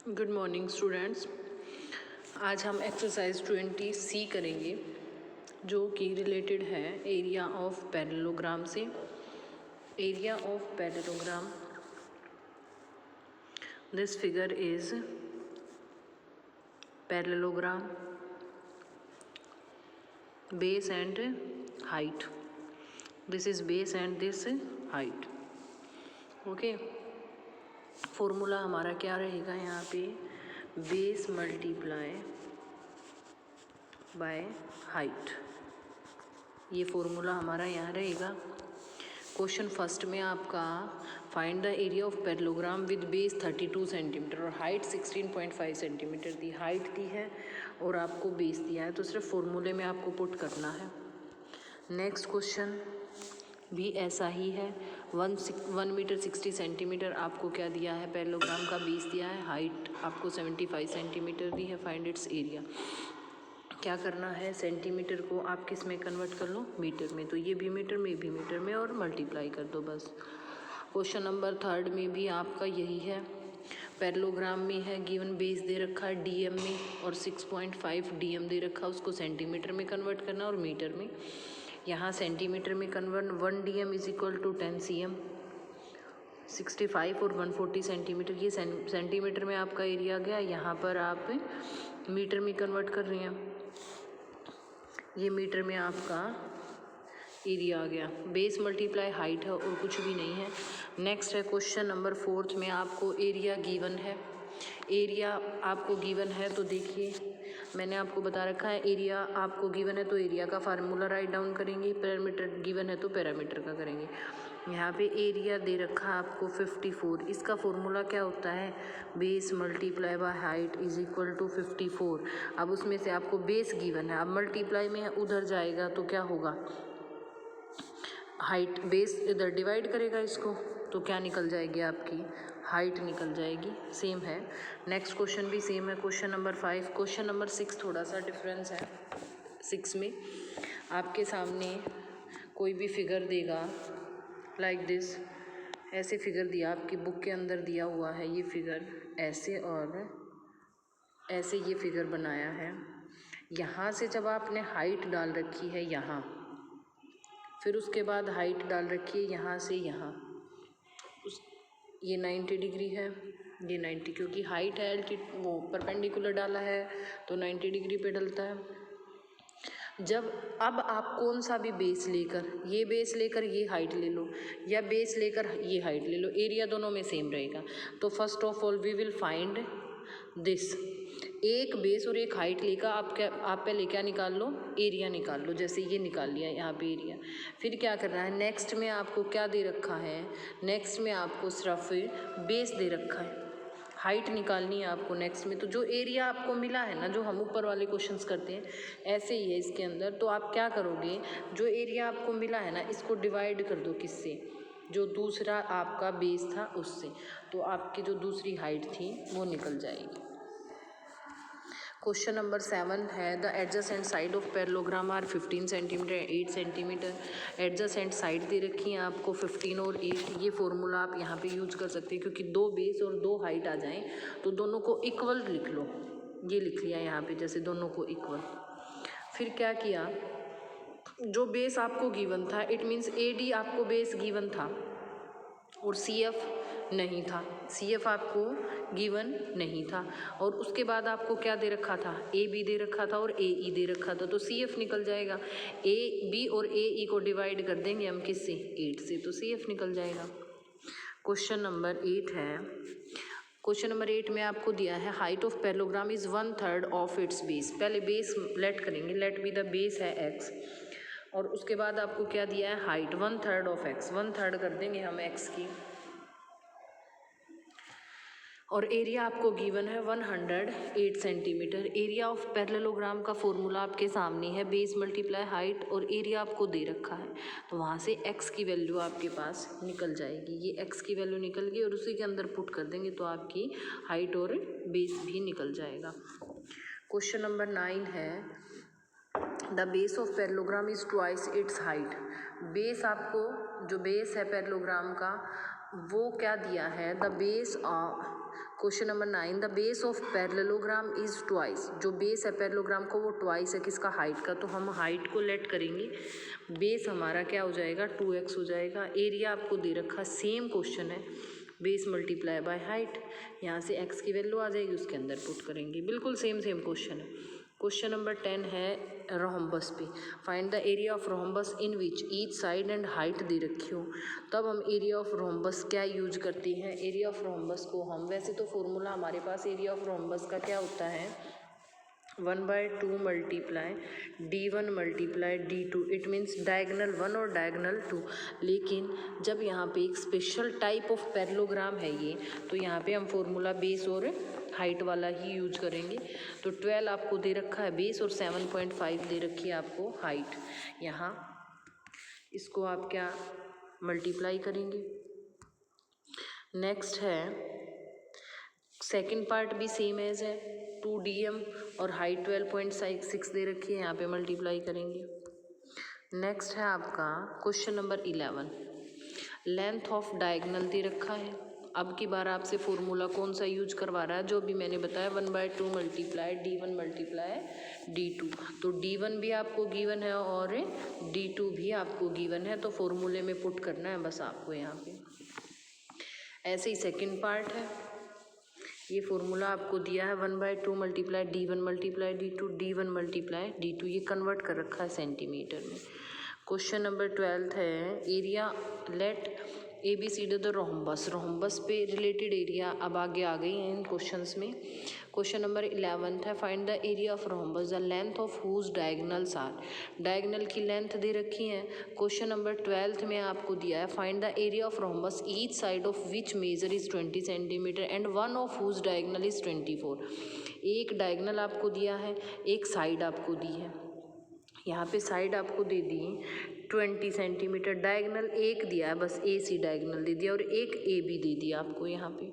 Good morning students. आज हम exercise 20C करेंगे जो कि रिलेटेड है एरिया ऑफ पैरेललोग्राम से। Area of parallelogram, this figure is parallelogram, base and height. This is base and this height. Okay, formula हमारा क्या रहेगा यहाँ पे, बेस मल्टीप्लाई बाय हाइट, ये फॉर्मूला हमारा यहाँ रहेगा। क्वेश्चन फर्स्ट में आपका find the area of parallelogram with base 32 centimetre और हाइट 16.5 सेंटीमीटर दी, हाइट दी है और आपको बेस दिया है, तो सिर्फ फॉर्मूले में आपको पुट करना है। नेक्स्ट क्वेश्चन भी ऐसा ही है, 1 मीटर 60 सेंटीमीटर आपको क्या दिया है, पैरेललोग्राम का बेस दिया है, हाइट आपको 75 सेंटीमीटर दी है, फाइंड इट्स एरिया। क्या करना है, सेंटीमीटर को आप किस में कन्वर्ट कर लो, मीटर में, तो ये भी मीटर में और मल्टीप्लाई कर दो बस। क्वेश्चन नंबर थर्ड में भी आपका यही है, पैरेललोग्राम में है, गिवन बेस दे रखा है डीएम में और 6.5 डीएम दे रखा है, उसको सेंटीमीटर में कन्वर्ट करना और मीटर में। यहाँ सेंटीमीटर में convert 1 dm is equal to 10 cm, 65 और 140 सेंटीमीटर, ये सेंटीमीटर में आपका एरिया आ गया। यहाँ पर आप मीटर में कन्वर्ट कर रहे हैं, ये मीटर में आपका एरिया आ गया। बेस मल्टीप्लाई हाइट है और कुछ भी नहीं है। नेक्स्ट है क्वेश्चन नंबर फोर्थ में आपको एरिया गिवन है। एरिया आपको गिवन है तो देखिए मैंने आपको बता रखा है, एरिया आपको गिवन है तो एरिया का फार्मूला राइट डाउन करेंगे, पैरामीटर गिवन है तो पैरामीटर का करेंगे। यहाँ पे एरिया दे रखा है आपको 54, इसका फॉर्मूला क्या होता है, base multiply by height is equal to 54। अब उसमें से आपको बेस गिवन है, अब मल्टीप्लाई में उधर जाएगा तो क्या होगा, हाइट, बेस इधर डिवाइड करेगा इसको तो क्या निकल जाएगी, आपकी हाइट निकल जाएगी। सेम है, नेक्स्ट क्वेश्चन भी सेम है, क्वेश्चन नंबर 5। क्वेश्चन नंबर 6 थोड़ा सा डिफरेंस है। 6 में आपके सामने कोई भी फिगर देगा लाइक दिस, ऐसे फिगर दिया, आपकी बुक के अंदर दिया हुआ है ये फिगर ऐसे और ऐसे, ये फिगर बनाया है। यहाँ से जब आपने हाइट डाल रखी है यहाँ, फिर उसके बाद हाइट डाल रखी है यहाँ से यहाँ, ये 90 डिग्री है, ये 90, क्योंकि हाइट है वो परपेंडिकुलर डाला है तो 90 डिग्री पे डलता है। जब अब आप कौन सा भी बेस लेकर, ये बेस लेकर ये हाइट ले लो या बेस लेकर ये हाइट ले लो, एरिया दोनों में सेम रहेगा। तो first of all we will find this, एक बेस और एक हाइट लेकर आप पहले क्या निकाल लो, एरिया निकाल लो। जैसे ये निकाल लिया यहाँ पे एरिया, फिर क्या करना है, नेक्स्ट में आपको क्या दे रखा है, नेक्स्ट में आपको सिर्फ बेस दे रखा है, हाइट निकालनी है आपको नेक्स्ट में। तो जो एरिया आपको मिला है ना, जो हम ऊपर वाले क्वेश्चंस करते हैं ऐसे ही है इसके अंदर, तो आप क्या करोगे, जो एरिया आपको मिला है ना इसको डिवाइड कर दो किससे, जो दूसरा आपका बेस था उससे, तो आपकी जो दूसरी हाइट थी वो निकल जाएगी। क्वेश्चन नंबर 7 है, the adjacent side of parallelogram are 15 centimetre 8 centimetre. Adjacent side दे रखी है आपको 15 और 8, ये फॉर्मूला आप यहाँ पे यूज कर सकते हैं, क्योंकि दो बेस और दो हाइट आ जाएं तो दोनों को इक्वल लिख लो, ये लिख लिया यहाँ पे जैसे दोनों को इक्वल। फिर क्या किया, जो बेस आपको गिवन था, इट मीन्स AD आपको बेस गिवन था और CF नहीं था, CF आपको गिवन नहीं था, और उसके बाद आपको क्या दे रखा था, AB दे रखा था और AE दे रखा था, तो CF निकल जाएगा। AB और AE को डिवाइड कर देंगे हम किससे, 8 से, तो CF निकल जाएगा। क्वेश्चन नंबर 8 है, क्वेश्चन नंबर 8 में आपको दिया है height of parallelogram is 1/3 of its base. पहले बेस लेट करेंगे, लेट बी द बेस है x, और उसके बाद आपको क्या दिया है, हाइट 1/3 ऑफ x, 1/3 कर देंगे हम x की, और एरिया आपको गिवन है 108 सेंटीमीटर। एरिया ऑफ पैरेललोग्राम का फॉर्मूला आपके सामने है, बेस मल्टीप्लाई हाइट, और एरिया आपको दे रखा है, तो वहाँ से x की वैल्यू आपके पास निकल जाएगी, ये x की वैल्यू निकल गई और उसी के अंदर पुट कर देंगे तो आपकी हाइट और बेस भी निकल जाएगा। क्वेश्चन नंबर 9 है, the base of parallelogram is twice its height. Base आपको, जो बेस है पैरेललोग्राम का वो क्या दिया है, the base question number 9, the base of parallelogram is twice. जो बेस है पैरेललोग्राम को वो ट्वाइस है किसका, हाइट का। तो हम हाइट को लेट करेंगे, बेस हमारा क्या हो जाएगा 2x हो जाएगा। एरिया आपको दे रखा, सेम क्वेश्चन है, बेस मल्टीप्लाई बाय हाइट, यहाँ से x की वैल्यू आ जाएगी उसके अंदर पुट करेंगे, बिल्कुल सेम क्वेश्चन है। क्वेश्चन नंबर 10 है रोहम्बस पे, find the area of rhombus in which each side and height दे रखी हो। तब हम एरिया ऑफ रोहम्बस क्या यूज करते हैं, एरिया ऑफ रोहम्बस को हम, वैसे तो फॉर्मूला हमारे पास एरिया ऑफ रोहम्बस का क्या होता है 1/2 multiply d1 multiply d2, it means diagonal 1 और डायगनल 2। लेकिन जब यहाँ पे एक स्पेशल टाइप ऑफ पैरेललोग्राम है ये, तो यहाँ पे हम फॉर्मूला बेस और हाइट वाला ही यूज करेंगे। तो 12 आपको दे रखा है बेस और 7.5 दे रखी है आपको हाइट। यहाँ इसको आप क्या मल्टीप्लाई करेंगे। नेक्स्ट है सेकंड पार्ट भी सेम एज है, 2dm और हाइट 12.6 दे रखी है, यहाँ पे मल्टीप्लाई करेंगे। नेक्स्ट है आपका question number 11, length of diagonal दे रखा है। अब की बार आपसे फॉर्मूला कौन सा यूज करवा रहा है, जो अभी मैंने बताया 1/2 मल्टीप्लाई d1 मल्टीप्लाई d2। तो d1 भी आपको गिवन है और d2 भी आपको गिवन है, तो फॉर्मूले में पुट करना है बस आपको यहाँ पे। ऐसे ही सेकंड पार्ट है, ये फॉर्मूला आपको दिया है 1/2 multiply d1 multiply d2, d1 multiply d2, ये कन्वर्ट कर रखा है सेंटीमीटर में। क्वेश्चन नंबर 12 है area let ABCD the rhombus, rhombus पे रिलेटेड एरिया अब आगे आ गई हैं इन क्वेश्चंस में। क्वेश्चन नंबर 11 है find the area of rhombus the length of whose diagonals are, diagonal की लेंथ दे रखी है। क्वेश्चन नंबर 12 में आपको दिया है find the area of rhombus each side of which measure is 20 centimetre and one of whose diagonal is 24। एक diagonal आपको दिया है, एक साइड आपको दी है। यहाँ पे साइड आपको दे दी 20 सेंटीमीटर, डायगनल एक दिया है बस, AC डायगनल दे दिया और एक AB दे दिया आपको यहाँ पे।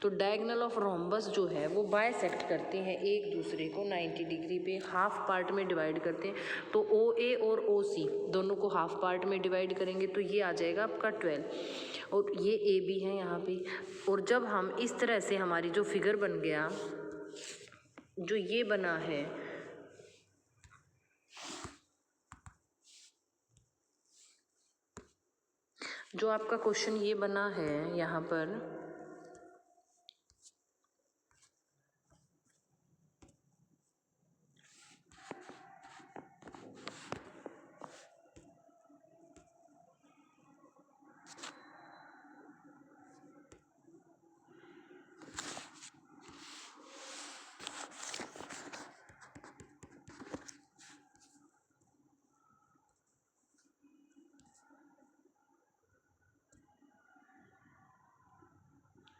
तो डायगनल ऑफ रोम्बस जो है वो बायसेक्ट करते हैं एक दूसरे को 90 डिग्री पे, हाफ पार्ट में डिवाइड करते हैं। तो OA और OC दोनों को हाफ पार्ट में डिवाइड करेंगे तो ये आ जाएगा आपका 12 और ये AB है यहाँ पे। और जब हम इस तरह से हमारी जो फिगर बन गया, जो ये बना है, जो आपका क्वेश्चन ये बना है यहाँ पर,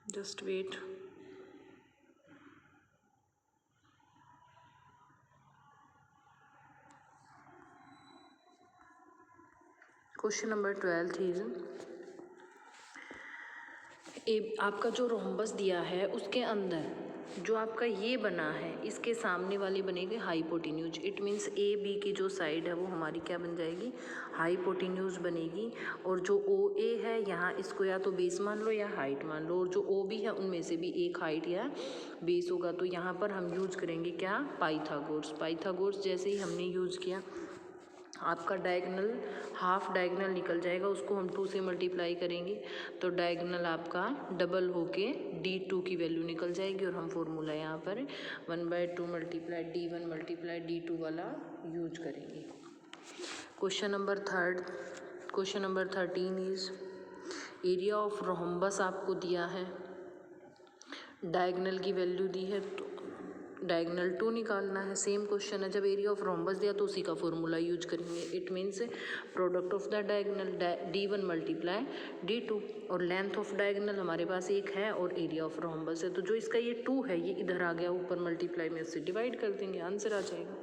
just wait, question number 12 is आपका जो रोम्बस दिया है उसके अंदर जो आपका ये बना है, इसके सामने वाली बनेगी हाइपोटेन्यूज। इट मीन्स AB की जो साइड है वो हमारी क्या बन जाएगी, हाइपोटेन्यूज बनेगी। और जो OA है यहाँ, इसको या तो बेस मान लो या हाइट मान लो, और जो OB है उनमें से भी एक हाइट या बेस होगा। तो यहाँ पर हम यूज करेंगे क्या, पाइथागोरस। पाइथागोरस जैसे ही हमने यूज किया, आपका डायगनल हाफ डायगनल निकल जाएगा, उसको हम 2 से मल्टीप्लाई करेंगे तो डायगनल आपका डबल होके D2 की वैल्यू निकल जाएगी। और हम फॉर्मूला यहाँ पर 1/2 मल्टीप्लाई d1 मल्टीप्लाई d2 वाला यूज करेंगे। Question number 13 is area of rhombus आपको दिया है, डायगनल की वैल्यू दी है तो डायगनल 2 निकालना है। सेम क्वेश्चन है, जब एरिया ऑफ रोम्बस दिया तो उसी का फॉर्मूला यूज करेंगे। It means product of the diagonal d1 multiply d2, और लेंथ ऑफ डायगनल हमारे पास एक है और एरिया ऑफ रोम्बस है, तो जो इसका ये 2 है ये इधर आ गया ऊपर मल्टीप्लाई में, उससे डिवाइड कर देंगे, आंसर आ जाएगा।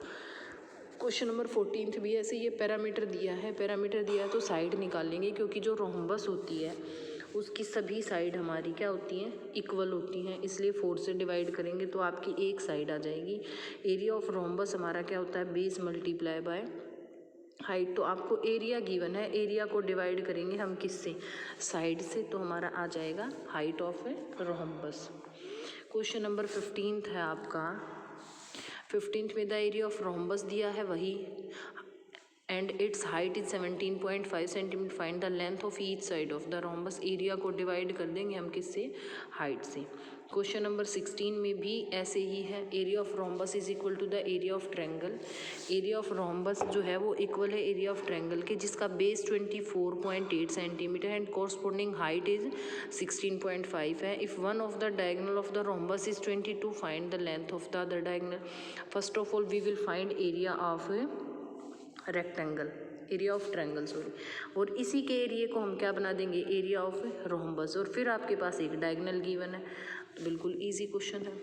क्वेश्चन नंबर 14 भी ऐसे, ये पैरामीटर दिया है, पैरामीटर दिया है तो साइड निकालेंगे, क्योंकि जो रोम्बस होती है उसकी सभी साइड हमारी क्या होती हैं, इक्वल होती हैं, इसलिए 4 से डिवाइड करेंगे तो आपकी एक साइड आ जाएगी। एरिया ऑफ रोम्बस हमारा क्या होता है, बेस मल्टीप्लाई बाय हाइट। तो आपको एरिया गिवन है, एरिया को डिवाइड करेंगे हम किससे, साइड से, तो हमारा आ जाएगा height of rhombus. Question number 15 है आपका। 15 में द एरिया ऑफ रोम्बस दिया है वही, and it's height is 17.5 centimetre. Find the length of each side of the rhombus. Area को डिवाइड कर देंगे हम किससे, हाइट से। क्वेश्चन नंबर 16 में भी ऐसे ही है। Area of rhombus is equal to the area of triangle. Area of rhombus जो है वो इक्वल है एरिया ऑफ ट्रायंगल के, जिसका base 24.8 centimetre and corresponding height is 16.5 है। If one of the diagonal of the rhombus is 22, find the length of the other diagonal. First of all we will find area of rectangle, area of triangle sorry, और इसी के area को हम क्या बना देंगे, area of rhombus, और फिर आपके पास एक डायगोनल गिवन है। तो बिल्कुल इजी क्वेश्चन है।